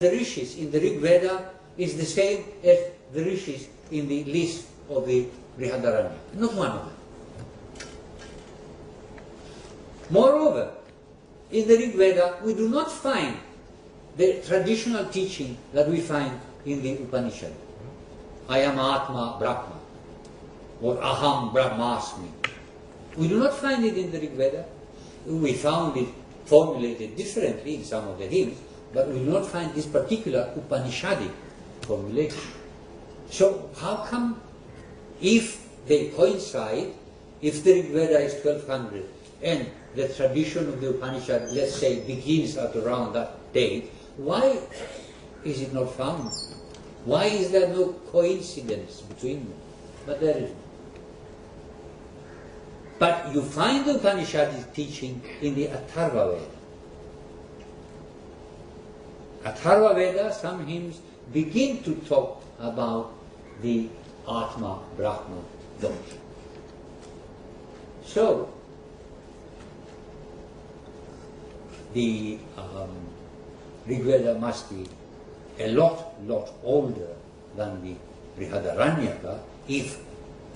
the rishis in the Rig Veda is the same as the rishis in the list of the Brihadaranya. Not one of them. Moreover, in the Rig Veda, we do not find the traditional teaching that we find in the Upanishad. I am Atma Brahma, or Aham Brahmasmi. We do not find it in the Rig Veda. We found it formulated differently in some of the hymns, but we do not find this particular Upanishadic formulation. So how come, if they coincide, if the Rig Veda is 1200 and the tradition of the Upanishad, let's say, begins at around that date, why is it not found? Why is there no coincidence between them? But there is. But you find the Upanishadic teaching in the Atharva Veda. Atharva Veda, some hymns begin to talk about the Atma Brahma doctrine. So, the Rig Veda must be a lot older than the Brihadaranyaka if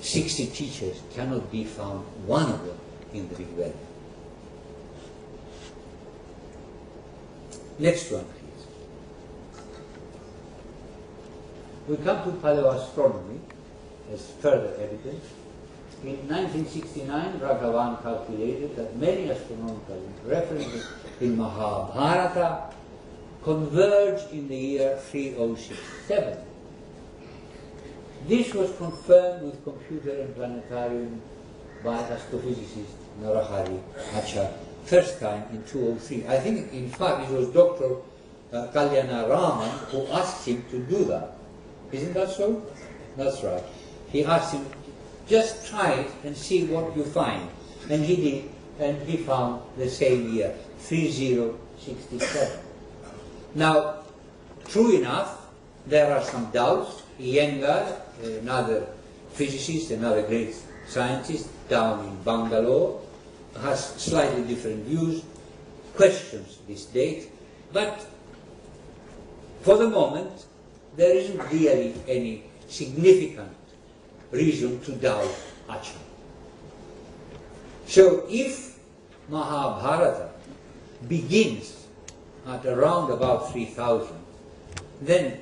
60 teachers cannot be found, one of them, in the Rig Veda. Next one, please. We come to paleoastronomy as further evidence. In 1969, Raghavan calculated that many astronomical references in Mahabharata converged in the year 3067. This was confirmed with computer and planetarium by astrophysicist Narahari Achar, first time in 2003. I think, in fact, it was Dr. Kalyana Raman who asked him to do that. Isn't that so? That's right. He asked him, just try it and see what you find. And he did, and he found the same year, 3067. Now, true enough, there are some doubts. Iyengar, another physicist, another great scientist down in Bangalore, has slightly different views, questions this date, but for the moment, there isn't really any significant reason to doubt Achar. So if Mahabharata begins at around about 3000, then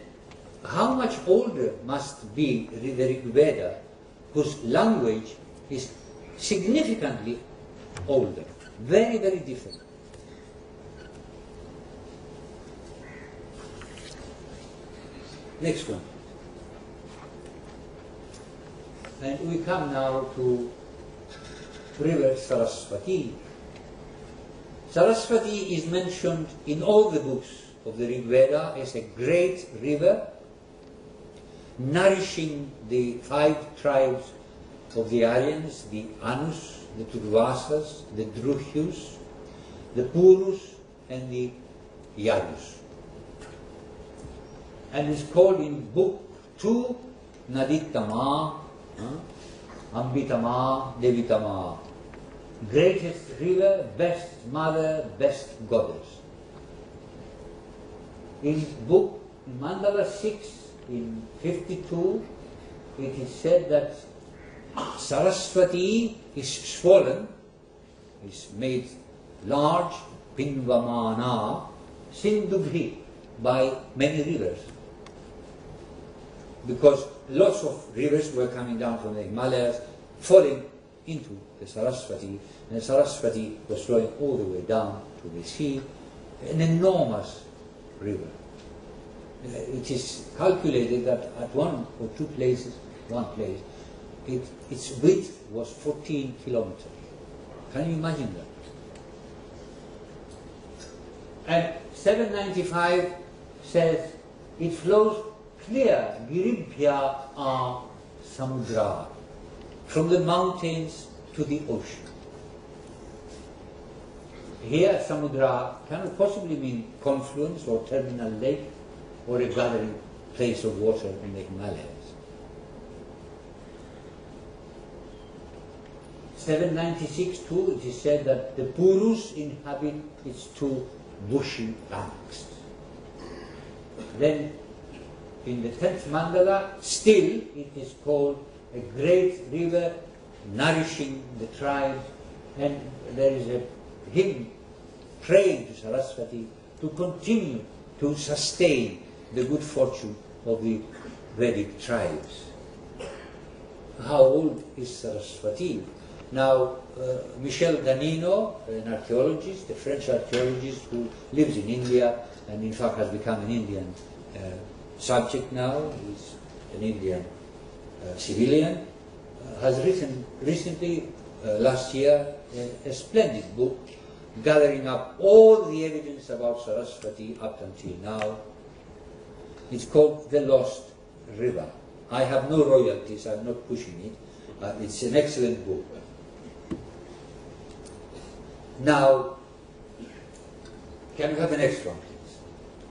how much older must be the Rig Veda, whose language is significantly older, very, very different. Next one. And we come now to river Saraswati. Saraswati is mentioned in all the books of the Rig Veda as a great river nourishing the 5 tribes of the Aryans, the Anus, the Turvasas, the Druhyus, the Purus, and the Yadus. And it's called in book 2 Naditama, Ambitama, Devitama. Greatest river, best mother, best goddess. In book Mandala 6, in 52, it is said that Saraswati is swollen, is made large, Pinvamana, Sindubhi, by many rivers. Because lots of rivers were coming down from the Himalayas, falling into the Saraswati, and the Saraswati was flowing all the way down to the sea, an enormous river. It is calculated that at one or two places, its width was 14 kilometers. Can you imagine that? And 795 says it flows clear, Giribhya a Samudra, from the mountains to the ocean. Here, Samudra cannot possibly mean confluence or terminal lake or a gathering place of water in the Himalayas. 796 too, it is said that the Purus inhabit its 2 bushy banks. Then in the 10th mandala, still it is called a great river nourishing the tribes, and there is a hymn praying to Saraswati to continue to sustain the good fortune of the Vedic tribes. How old is Saraswati? Now, Michel Danino, an archaeologist, a French archaeologist who lives in India and in fact has become an Indian subject now, he's an Indian civilian, has written recently, last year, a splendid book gathering up all the evidence about Saraswati up until now. It's called The Lost River. I have no royalties, I'm not pushing it. It's an excellent book. Now, can we have the next one, please?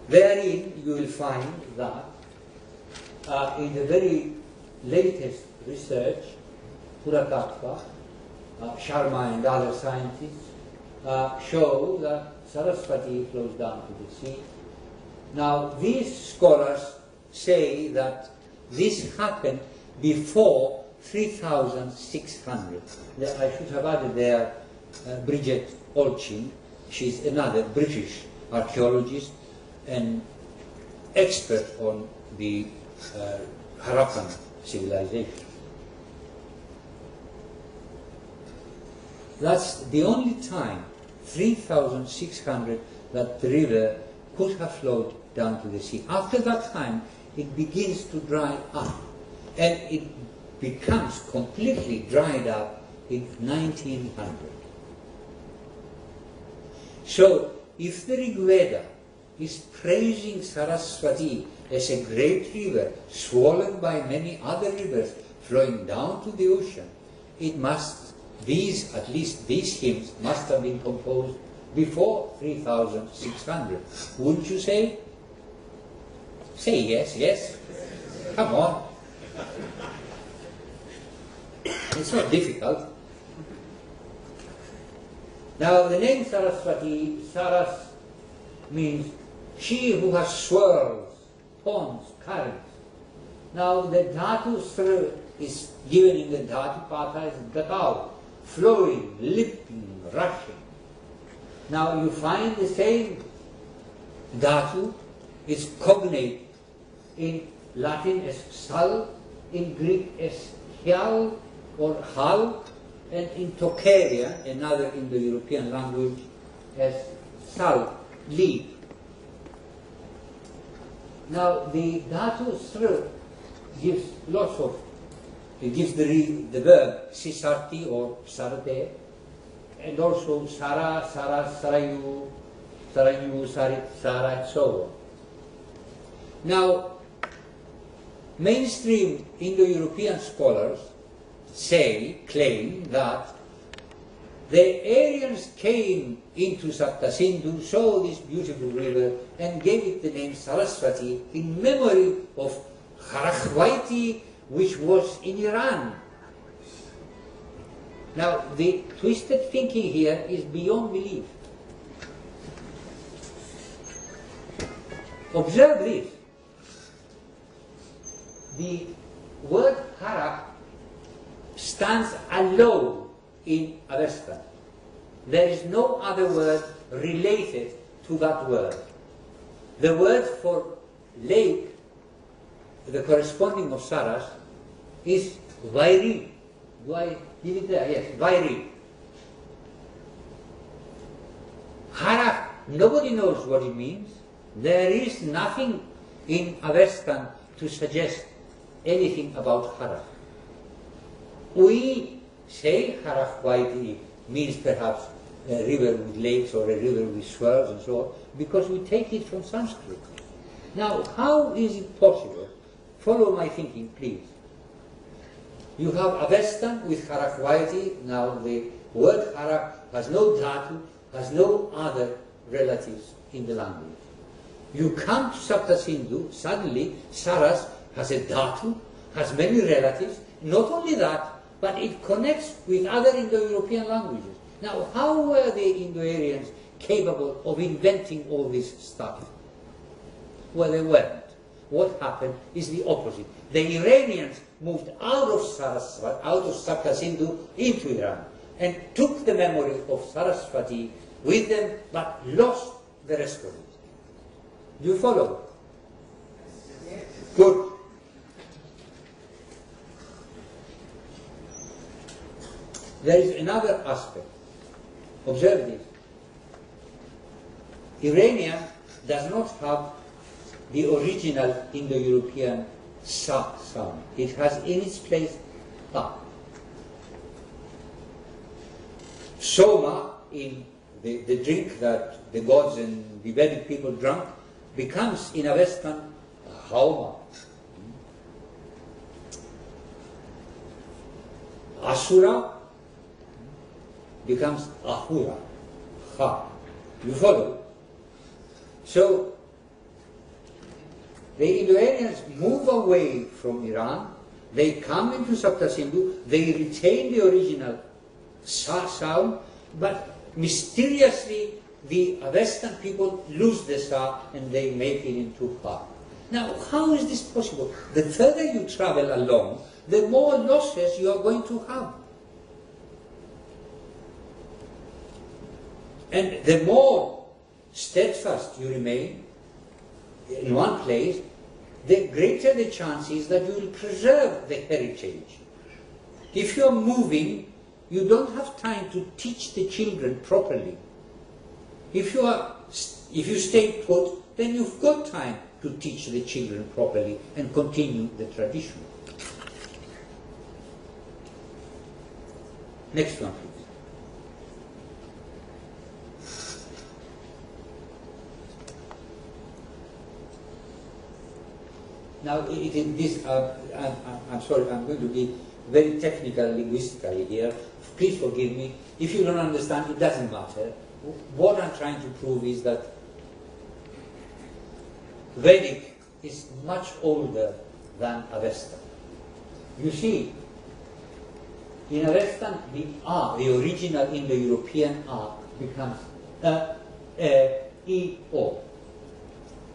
Therein you will find that in the very latest research, Purattatva, Sharma and other scientists show that Saraswati flows down to the sea. Now, these scholars say that this happened before 3600. I should have added there Bridget Olchin. She's another British archaeologist and expert on the Harappan civilization. That's the only time, 3600, that the river could have flowed down to the sea. After that time, it begins to dry up, and it becomes completely dried up in 1900. So, if the Rig Veda is praising Saraswati as a great river swollen by many other rivers flowing down to the ocean, it must, at least these hymns must have been composed before 3600. Wouldn't you say? Say yes, yes. Come on. It's not difficult. Now the name Saraswati, Saras means she who has swirls, ponds, currents. Now the dhatu sr is given in the dhatu patha as gatau, flowing, leaping, rushing. Now you find the same dhatu is cognate in Latin as sal, in Greek as hial or hal, and in Tocharian, another Indo-European language, as sal, leap. Now the dhatu sr gives lots of, it gives the verb sisarti or sarate, and also sara, sara, sarayu, sarayu, sarit, sara, and so on. Now, mainstream Indo-European scholars claim that the Aryans came into Saptasindhu, saw this beautiful river, and gave it the name Saraswati in memory of Kharahvaiti, which was in Iran. Now, the twisted thinking here is beyond belief. Observe this. The word Harak stands alone in Avestan. There is no other word related to that word. The word for lake, the corresponding of Saras, is Vairi. Do I give it there? Yes, Vairi. Harak, nobody knows what it means. There is nothing in Avestan to suggest anything about Harak. We say Kharahvaiti means perhaps a river with lakes or a river with swirls and so on, because we take it from Sanskrit. Now, how is it possible? Follow my thinking, please. You have Avestan with Kharahvaiti. Now, the word Harak has no dhatu, has no other relatives in the language. You come to Saptasindhu, suddenly Saras has a dhatu, has many relatives. Not only that, but it connects with other Indo-European languages. Now, how were the Indo-Aryans capable of inventing all this stuff? Well, they weren't. what happened is the opposite. The Iranians moved out of Saraswati, out of Sabta Sindhu into Iran, and took the memory of Saraswati with them, but lost the rest of it. Do you follow? Yes. Good. There is another aspect. Observe this. Iranian does not have the original Indo-European sa sound. It has in its place ha. Soma, in the drink that the gods and the Vedic people drank, becomes in a Western hauma. Asura becomes ahura, ha. You follow? So, the Indo-Aryans move away from Iran, they come into Sapta Sindhu, they retain the original sa sound, but mysteriously the Western people lose the sa and they make it into ha. Now, how is this possible? The further you travel along, the more losses you are going to have. And the more steadfast you remain in one place, the greater the chance is that you will preserve the heritage. If you are moving, you don't have time to teach the children properly. If you stay put, then you've got time to teach the children properly and continue the tradition. Next one, please. Now, I'm sorry, I'm going to be very technical linguistically here. Please forgive me. If you don't understand, it doesn't matter. What I'm trying to prove is that Vedic is much older than Avesta. You see, in Avesta, the A, the original Indo-European A, becomes E, O.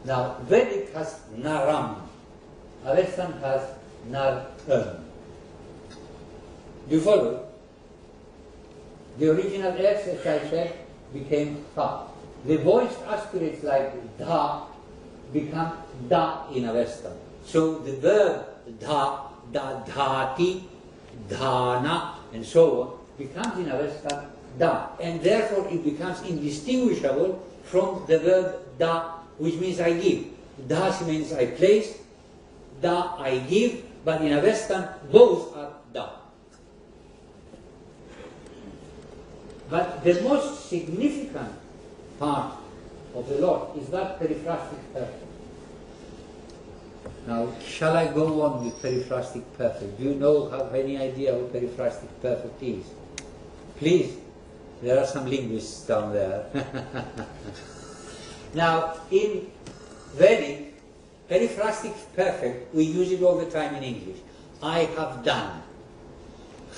Now, Vedic has Naram. Avestan has Nar. Do you follow? The original S, as I said, became Tha. The voiced aspirates like Dha become Da in Avestan. So the verb Dha, Da, Dhati, Dhana, and so on becomes in Avestan Da. And therefore it becomes indistinguishable from the verb Da, which means I give. Da means I place, Da, I give, but in Avestan both are Da. But the most significant part of the lot is that periphrastic perfect. Now, shall I go on with periphrastic perfect? Do you have any idea what periphrastic perfect is? Please, there are some linguists down there. Now, in Vedic, periphrastic perfect, we use it all the time in English. I have done.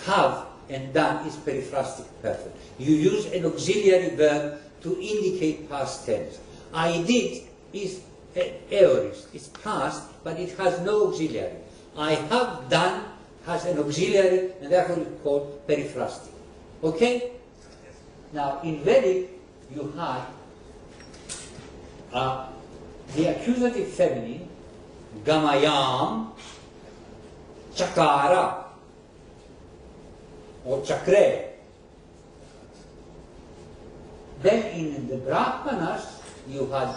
Have and done is periphrastic perfect. You use an auxiliary verb to indicate past tense. I did is aorist. It's past, but it has no auxiliary. I have done has an auxiliary, and therefore it's called periphrastic. Okay? Now, in Vedic, you have the accusative feminine, Gamayam, Chakara, or Chakre. Then in the Brahmanas, you had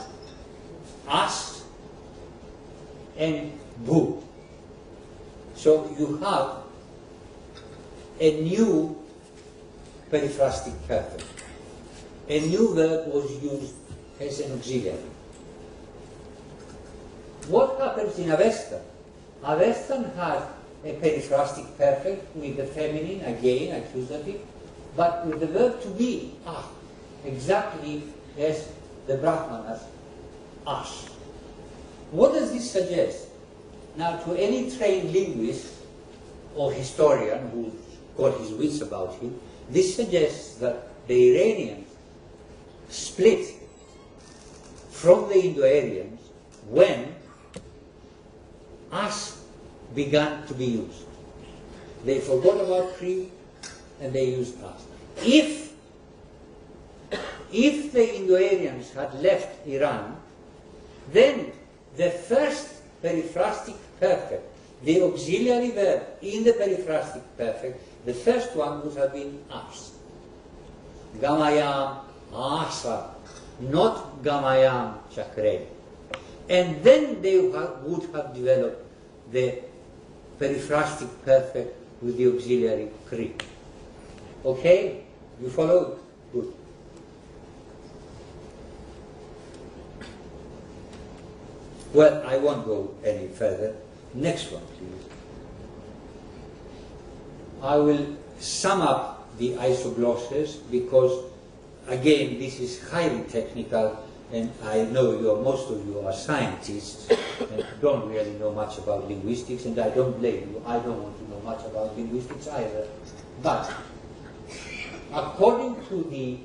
As and Bu. So you have a new periphrastic perfect. A new verb was used as an auxiliary. What happens in Avesta? Avestan has a periphrastic perfect with the feminine, again, accusative, but with the verb to be, ah, exactly as the Brahmanas, ash. What does this suggest? Now, to any trained linguist or historian who's got his wits about him, this suggests that the Iranians split from the Indo-Aryans when as began to be used. They forgot about Kri and they used as. If the Indo-Aryans had left Iran, then the first periphrastic perfect, the auxiliary verb in the periphrastic perfect, the first one would have been as. Gamayam asa, not Gamayam chakre. And then they would have developed the periphrastic perfect with the auxiliary Kri. Okay? You follow? Good. Well, I won't go any further. Next one, please. I will sum up the isoglosses because, again, this is highly technical, and I know most of you are scientists and don't really know much about linguistics, and I don't blame you. I don't want to know much about linguistics either. But according to the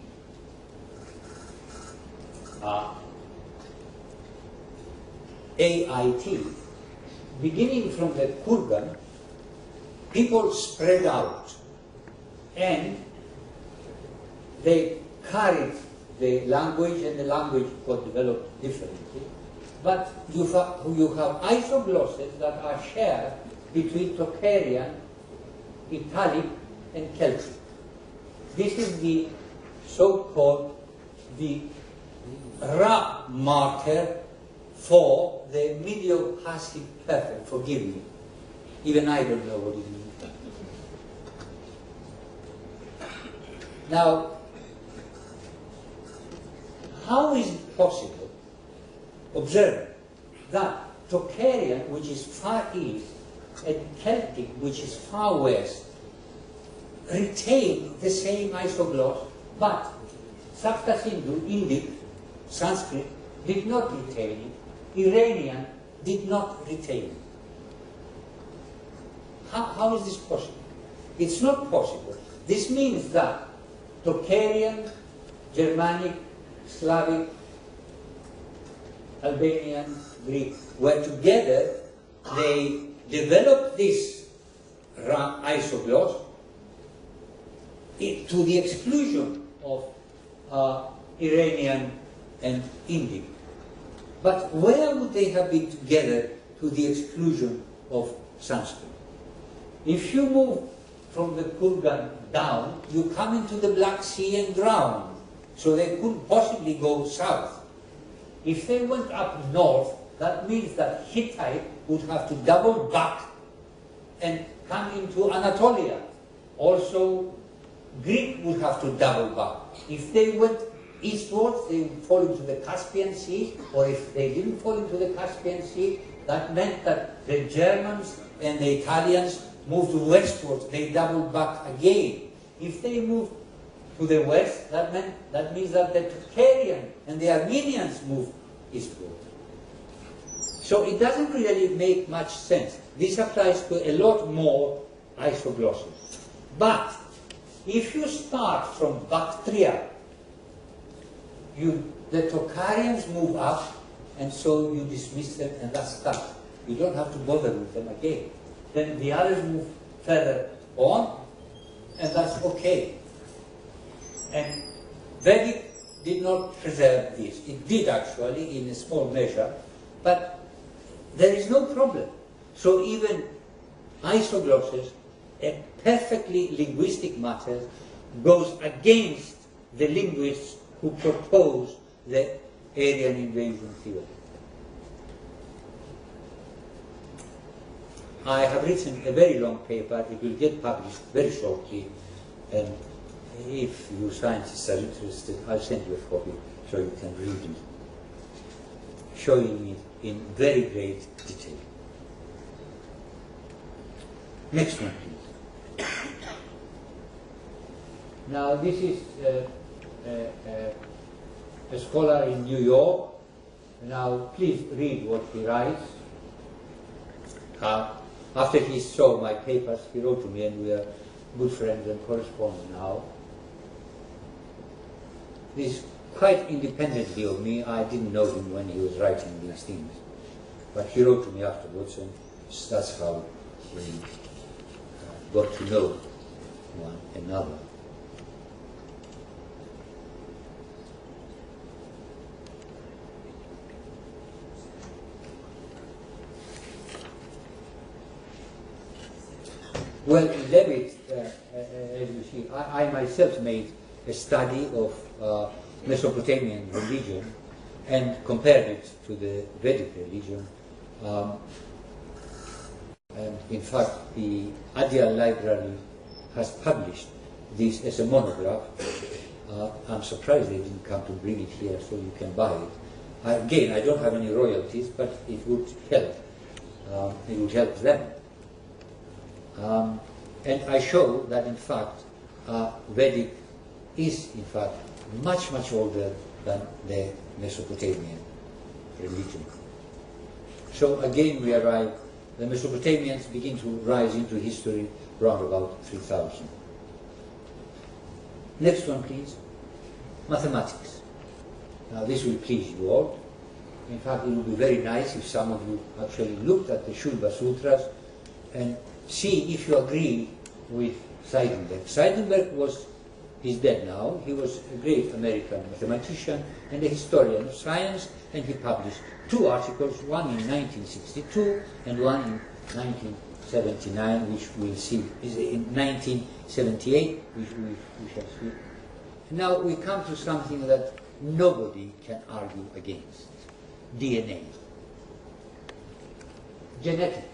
AIT, beginning from the Kurgan, people spread out and they carried the language, and the language got developed differently. But you have isoglosses that are shared between Tocharian, Italic, and Celtic. This is the so-called the Ra marker for the mediopassive perfect. Forgive me. Even I don't know what it means. Now, how is it possible, observe, that Tocharian, which is far east, and Celtic, which is far west, retain the same isogloss, but Sapta-Sindhu, Indic, Sanskrit, did not retain it, Iranian did not retain it. How is this possible? It's not possible. This means that Tocharian, Germanic, Slavic, Albanian, Greek were together, they developed this isogloss to the exclusion of Iranian and Indic. But where would they have been together to the exclusion of Sanskrit? If you move from the Kurgan down, you come into the Black Sea and drown. So they couldn't possibly go south. If they went up north, that means that Hittite would have to double back and come into Anatolia. Also, Greek would have to double back. If they went eastwards, they would fall into the Caspian Sea, or if they didn't fall into the Caspian Sea, that meant that the Germans and the Italians moved westwards, they doubled back again. If they moved to the west, that means that the Tocharian and the Armenians moved eastward. So it doesn't really make much sense. This applies to a lot more isoglosses. But if you start from Bactria, the Tocharians move up, and so you dismiss them, and that's that. You don't have to bother with them again. Then the others move further on, and that's okay. And Vedic did not preserve this. It did actually in a small measure, but there is no problem. So even isoglosses, a perfectly linguistic matter, goes against the linguists who propose the Aryan Invasion Theory. I have written a very long paper. It will get published very shortly, and if you scientists are interested, I'll send you a copy so you can read it, showing it in very great detail. Next one, please. Now, this is a scholar in New York. Now, please read what he writes. After he saw my papers, he wrote to me, and we are good friends and correspond now. This is quite independently of me. I didn't know him when he was writing these things. But he wrote to me afterwards, and So that's how we got to know one another. Well, in David, as you see, I myself made a study of Mesopotamian religion and compared it to the Vedic religion. And in fact, the Adyar Library has published this as a monograph. I'm surprised they didn't come to bring it here so you can buy it. Again, I don't have any royalties, but it would help. It would help them. And I show that in fact Vedic is in fact much, much older than the Mesopotamian religion. So again we arrive, the Mesopotamians begin to rise into history around about 3000. Next one please, mathematics. Now this will please you all. In fact it would be very nice if some of you actually looked at the Shulva Sutras and see if you agree with Seidenberg. Seidenberg was, he's dead now, he was a great American mathematician and a historian of science, and he published 2 articles, one in 1962 and one in 1979, which we'll see, is in 1978, which we shall see. Now we come to something that nobody can argue against, DNA. Genetics.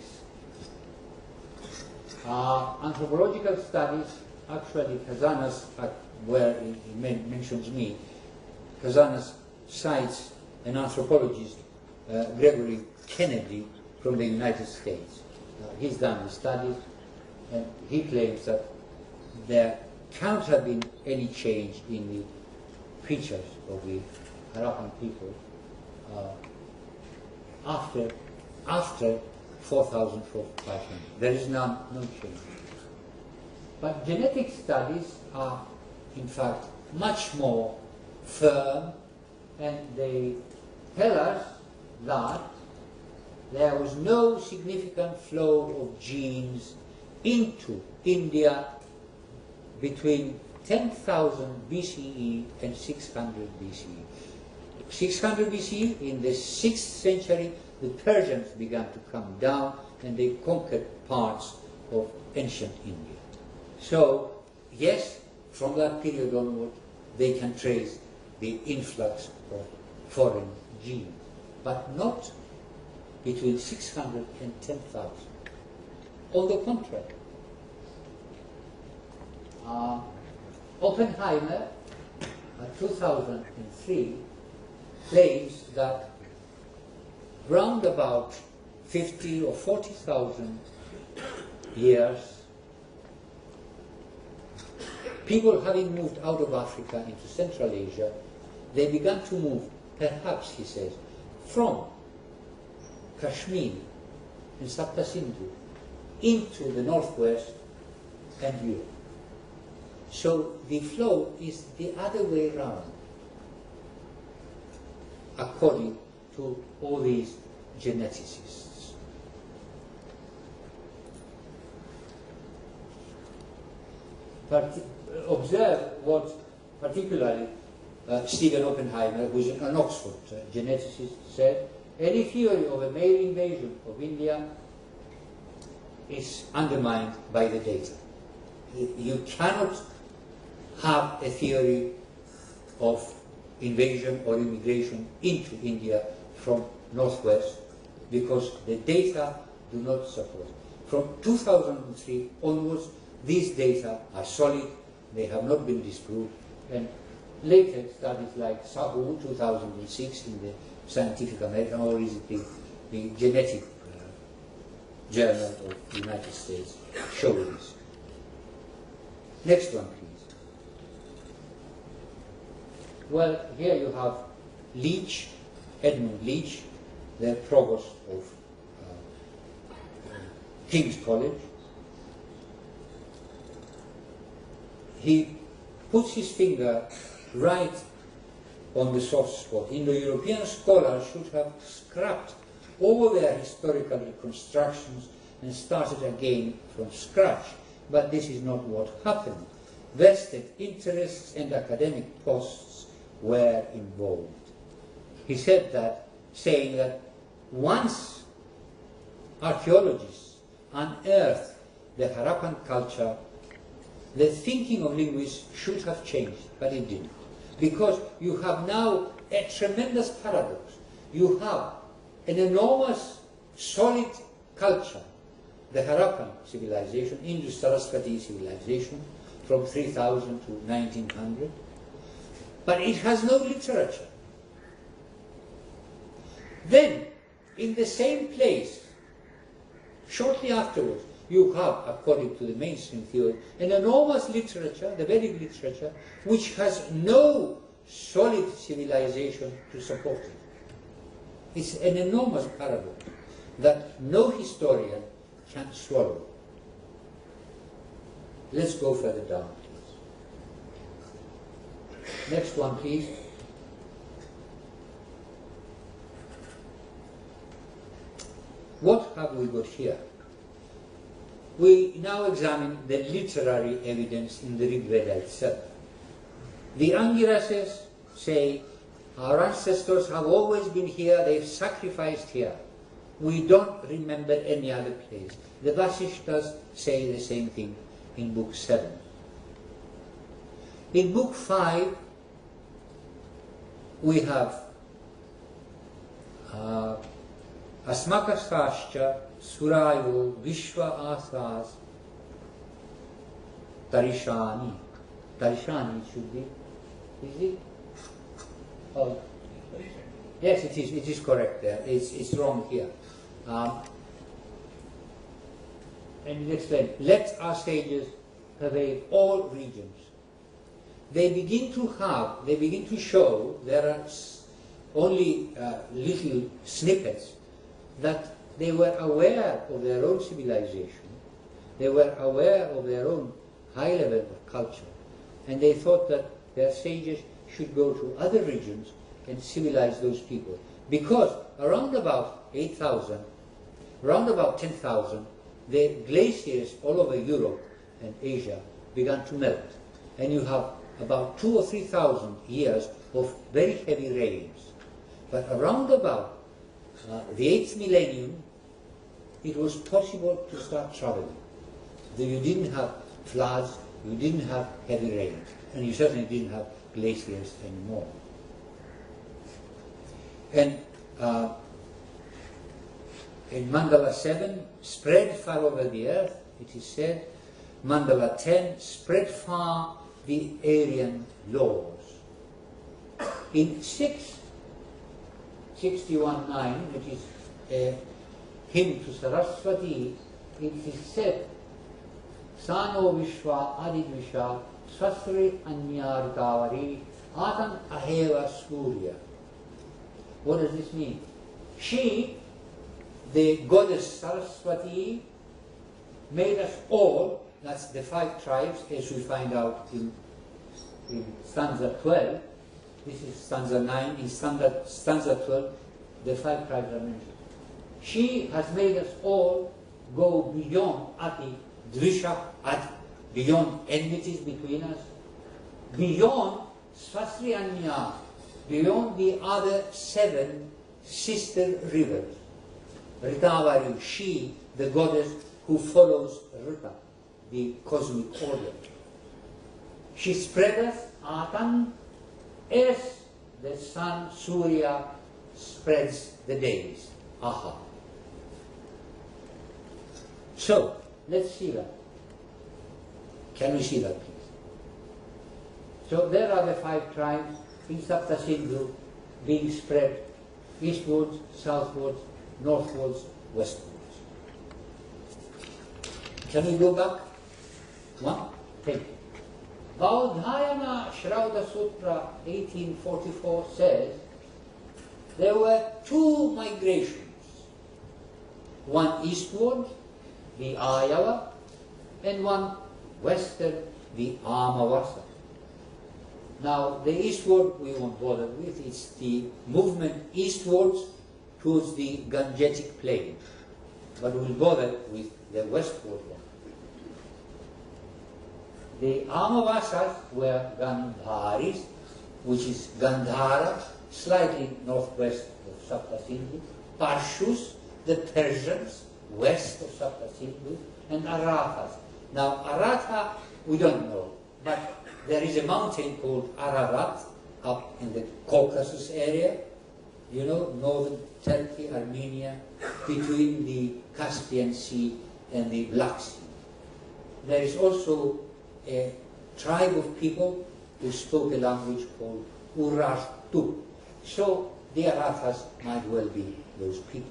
Anthropological studies, actually Kazanas, where he mentions me, Kazanas cites an anthropologist, Gregory Kennedy, from the United States. He's done the studies, and he claims that there can't have been any change in the features of the Harappan people after 4,500. There is no change. But genetic studies are, in fact, much more firm, and they tell us that there was no significant flow of genes into India between 10,000 BCE and 600 BCE. 600 BCE, in the 6th century, the Persians began to come down and they conquered parts of ancient India. So, yes, from that period onward, they can trace the influx of foreign genes, but not between 600 and 10,000. On the contrary, Oppenheimer, 2003, claims that round about 50 or 40,000 years, people having moved out of Africa into Central Asia, they began to move, perhaps, he says, from Kashmir and Sapta Sindhu into the northwest and Europe. So the flow is the other way around, according to all these geneticists. But observe what particularly Stephen Oppenheimer, who is an Oxford geneticist, said: any theory of a male invasion of India is undermined by the data. You cannot have a theory of invasion or immigration into India from northwest because the data do not support. From 2003 onwards, these data are solid, they have not been disproved, and later studies like Sahu 2006 in the Scientific American, or is it the Genetic Journal of the United States, show this. Next one, please. Well, here you have Leach, Edmund Leach, the provost of King's College. He puts his finger right on the soft spot. Indo-European scholars should have scrapped all their historical reconstructions and started again from scratch. But this is not what happened. Vested interests and academic posts were involved. He said that, saying that once archaeologists unearthed the Harappan culture, the thinking of linguists should have changed, but it didn't. Because you have now a tremendous paradox. You have an enormous, solid culture, the Harappan civilization, Indus-Sarasvati civilization, from 3000 to 1900, but it has no literature. Then, in the same place, shortly afterwards, you have, according to the mainstream theory, an enormous literature, the Vedic literature, which has no solid civilization to support it. It's an enormous paradox that no historian can swallow. Let's go further down, please. Next one, please. What have we got here? We now examine the literary evidence in the Rig Veda itself. The Angirases say, our ancestors have always been here, they've sacrificed here. We don't remember any other place. The Vasishtas say the same thing in Book 7. In Book 5, we have Asmakastascha Surayo Vishwa Asas Tarishani. Tarishani should be. Is it? Oh. Yes, it is. It is correct there. It's wrong here. And it explains, let our sages pervade all regions. They begin to show, there are only little snippets, that they were aware of their own civilization, they were aware of their own high level of culture, and they thought that their sages should go to other regions and civilize those people. Because around about 8,000, around about 10,000, the glaciers all over Europe and Asia began to melt. And you have about 2,000 or 3,000 years of very heavy rains. But around about the 8th millennium, it was possible to start traveling. You didn't have floods, you didn't have heavy rain, and you certainly didn't have glaciers anymore. And in Mandala 7, spread far over the earth, it is said. Mandala 10, spread far the Aryan laws. In 661.9, which is a hymn to Saraswati, it is said, Sano Vishwa Adidvisha Swasri Anyaritavari Atam Aheva Surya. What does this mean? She, the goddess Saraswati, made us all, that's the 5 tribes, as we find out in stanza 12. This is stanza 9. In stanza 12, the 5 tribes are mentioned. She has made us all go beyond Ati, Dvisha, Ati, beyond enmities between us, beyond Swasri Anya, beyond the other 7 sister rivers. Ritavari, she, the goddess who follows Rita, the cosmic order. She spread us Atan as the sun Surya spreads the days. Aha. So, let's see that. Can we see that, please? So there are the 5 tribes in Sapta Sindhu being spread eastwards, southwards, northwards, westwards. Can we go back? 1. Thank you. Valdhayana Shrauda Sutra 1844 says there were 2 migrations. One eastward, the Ayava, and one western, the Amavasa. Now, the eastward we won't bother with. It's the movement eastwards towards the Gangetic plain, but we'll bother with the westward one. The Amavasas were Gandharis, which is Gandhara, slightly northwest of Sapta Sindhu, Parshus, the Persians, west of Sapta Sindhu, and Arathas. Now, Aratha, we don't know, but there is a mountain called Ararat up in the Caucasus area, you know, northern Turkey, Armenia, between the Caspian Sea and the Black Sea. There is also a tribe of people who spoke a language called Urartu. So the Arathas might well be those people.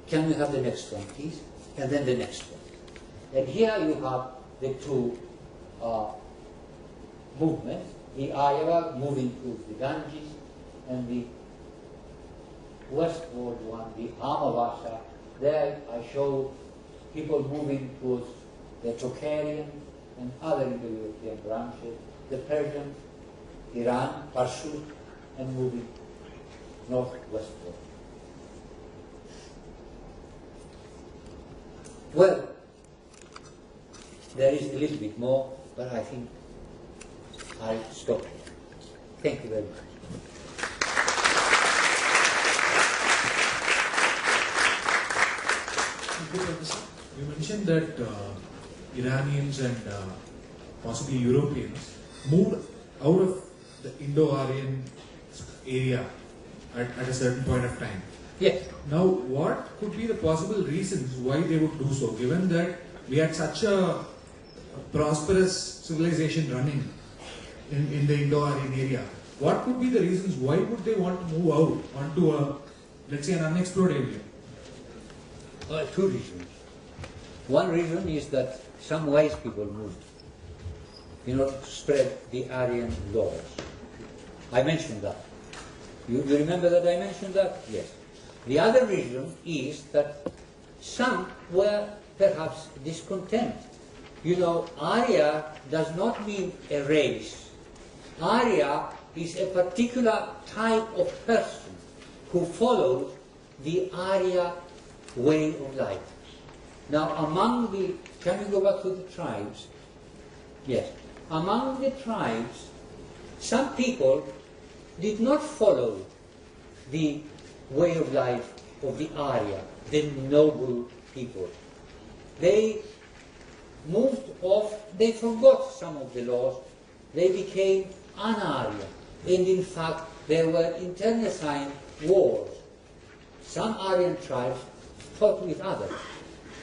Can we have the next one, please? And then the next one. And here you have the two movements, the Arya moving towards the Ganges, and the westward one, the Amavasa. There I show people moving towards the Tocharian and other Indo-European branches, the Persians, Iran, Parshut, and moving northwestward. Well, there is a little bit more, but I think I'll stop here. Thank you very much. You mentioned that Iranians and possibly Europeans moved out of the Indo-Aryan area at a certain point of time. Yes. Now, what could be the possible reasons why they would do so, given that we had such a prosperous civilization running in the Indo-Aryan area? What could be the reasons why would they want to move out onto a, let's say, an unexplored area? Two reasons. One reason is that some wise people moved, to spread the Aryan laws. I mentioned that. You remember that I mentioned that? Yes. The other reason is that some were perhaps discontent. Arya does not mean a race. Arya is a particular type of person who follows the Arya way of life. Now, among the, can we go back to the tribes? Yes. Among the tribes, some people did not follow the way of life of the Arya, the noble people. They moved off, they forgot some of the laws, they became un-Arya, and in fact there were internecine wars. Some Aryan tribes fought with others.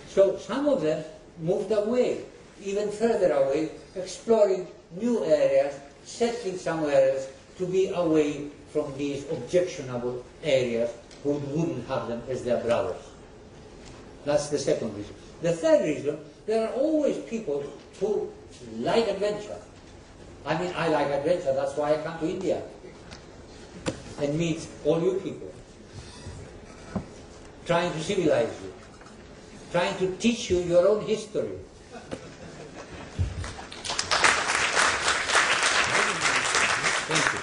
So some of them moved away, even further away, exploring new areas, settling somewhere else to be away from these objectionable areas who wouldn't have them as their brothers. That's the second reason. The third reason, there are always people who like adventure. I mean, I like adventure, that's why I come to India and meet all you people, trying to civilize you, trying to teach you your own history. Thank you.